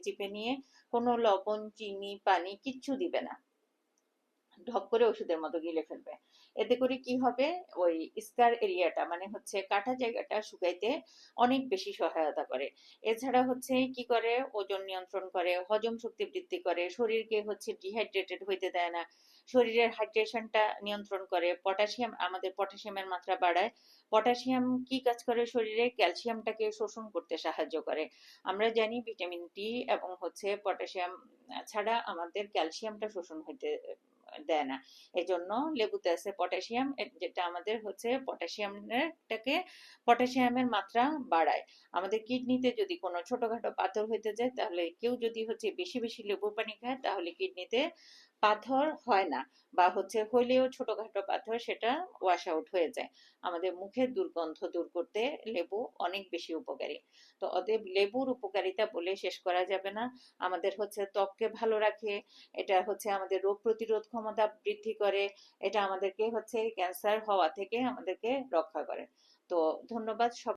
চিপে নিয়ে কোনো লবণ, চিনি, পানি কিচ্ছু দিবে না, ঢক করে ওষুধের মতো গিলে ফেলবে। এতে করে কি হবে, ওই স্কার এরিয়াটা মানে হচ্ছে কাটা জায়গাটা শুকাইতে অনেক বেশি সহায়তা করে। এছাড়া হচ্ছে কি করে, ওজন নিয়ন্ত্রণ করে, হজম শক্তি বৃদ্ধি করে, শরীরকে হচ্ছে ডিহাইড্রেটেড হইতে দেয় না, শরীরের হাইড্রেশনটা নিয়ন্ত্রণ করে, পটাশিয়াম, আমাদের পটাশিয়ামের মাত্রা বাড়ায়। পটাশিয়াম কি কাজ করে শরীরে, ক্যালসিয়ামটাকে শোষণ করতে সাহায্য করে। আমরা জানি ভিটামিন ডি এবং হচ্ছে পটাশিয়াম ছাড়া আমাদের ক্যালসিয়ামটা শোষণ হইতে দেয় না। এজন্য লেবুতে আছে পটাশিয়াম, যেটা আমাদের হচ্ছে পটাশিয়ামটাকে, পটাশিয়ামের মাত্রা বাড়ায়। আমাদের কিডনিতে যদি কোনো ছোটখাটো পাথর হইতে যায়, তাহলে কেউ যদি হচ্ছে বেশি বেশি লেবু পানি খায়, তাহলে কিডনিতে পাথর হয় না, বা হচ্ছে হইলেও ছোটখাটো পাথর সেটা ওয়াশ আউট হয়ে যায়। আমাদের মুখের দুর্গন্ধ দূর করতে লেবু অনেক বেশি উপকারী। তো অতএব লেবুর উপকারিতা বলে শেষ করা যাবে না। আমাদের হচ্ছে ত্বককে ভালো রাখে, এটা হচ্ছে আমাদের রোগ প্রতিরোধ ক্ষমতা বৃদ্ধি করে, এটা আমাদেরকে হচ্ছে ক্যান্সার হওয়া থেকে আমাদেরকে রক্ষা করে। তো ধন্যবাদ সব।